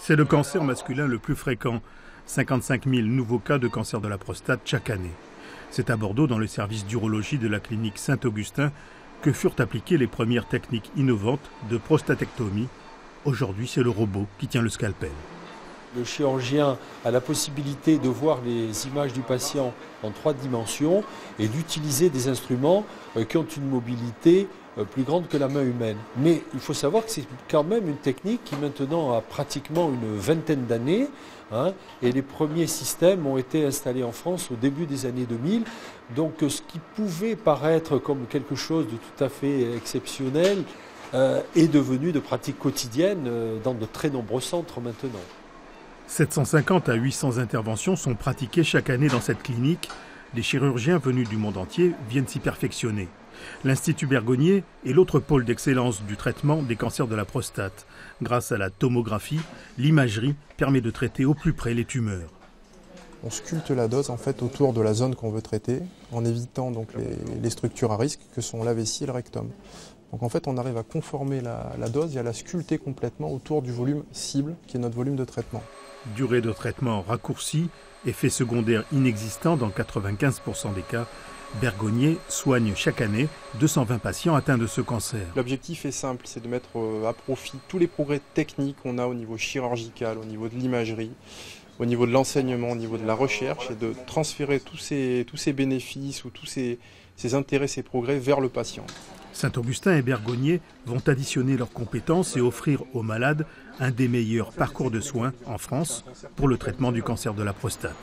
C'est le cancer masculin le plus fréquent. 55 000 nouveaux cas de cancer de la prostate chaque année. C'est à Bordeaux, dans le service d'urologie de la clinique Saint-Augustin, que furent appliquées les premières techniques innovantes de prostatectomie. Aujourd'hui, c'est le robot qui tient le scalpel. Le chirurgien a la possibilité de voir les images du patient en 3 dimensions et d'utiliser des instruments qui ont une mobilité plus grande que la main humaine. Mais il faut savoir que c'est quand même une technique qui maintenant a pratiquement une vingtaine d'années, et les premiers systèmes ont été installés en France au début des années 2000. Donc ce qui pouvait paraître comme quelque chose de tout à fait exceptionnel est devenu de pratique quotidienne dans de très nombreux centres maintenant. 750 à 800 interventions sont pratiquées chaque année dans cette clinique. Les chirurgiens venus du monde entier viennent s'y perfectionner. L'Institut Bergonié est l'autre pôle d'excellence du traitement des cancers de la prostate. Grâce à la tomographie, l'imagerie permet de traiter au plus près les tumeurs. On sculpte la dose en fait autour de la zone qu'on veut traiter, en évitant donc les structures à risque que sont la vessie et le rectum. Donc en fait, on arrive à conformer la dose et à la sculpter complètement autour du volume cible, qui est notre volume de traitement. Durée de traitement raccourcie, effet secondaire inexistant dans 95% des cas. Bergonié soigne chaque année 220 patients atteints de ce cancer. L'objectif est simple, c'est de mettre à profit tous les progrès techniques qu'on a au niveau chirurgical, au niveau de l'imagerie, au niveau de l'enseignement, au niveau de la recherche, et de transférer tous ces bénéfices ou tous ces intérêts, ces progrès vers le patient. Saint-Augustin et Bergonié vont additionner leurs compétences et offrir aux malades un des meilleurs parcours de soins en France pour le traitement du cancer de la prostate.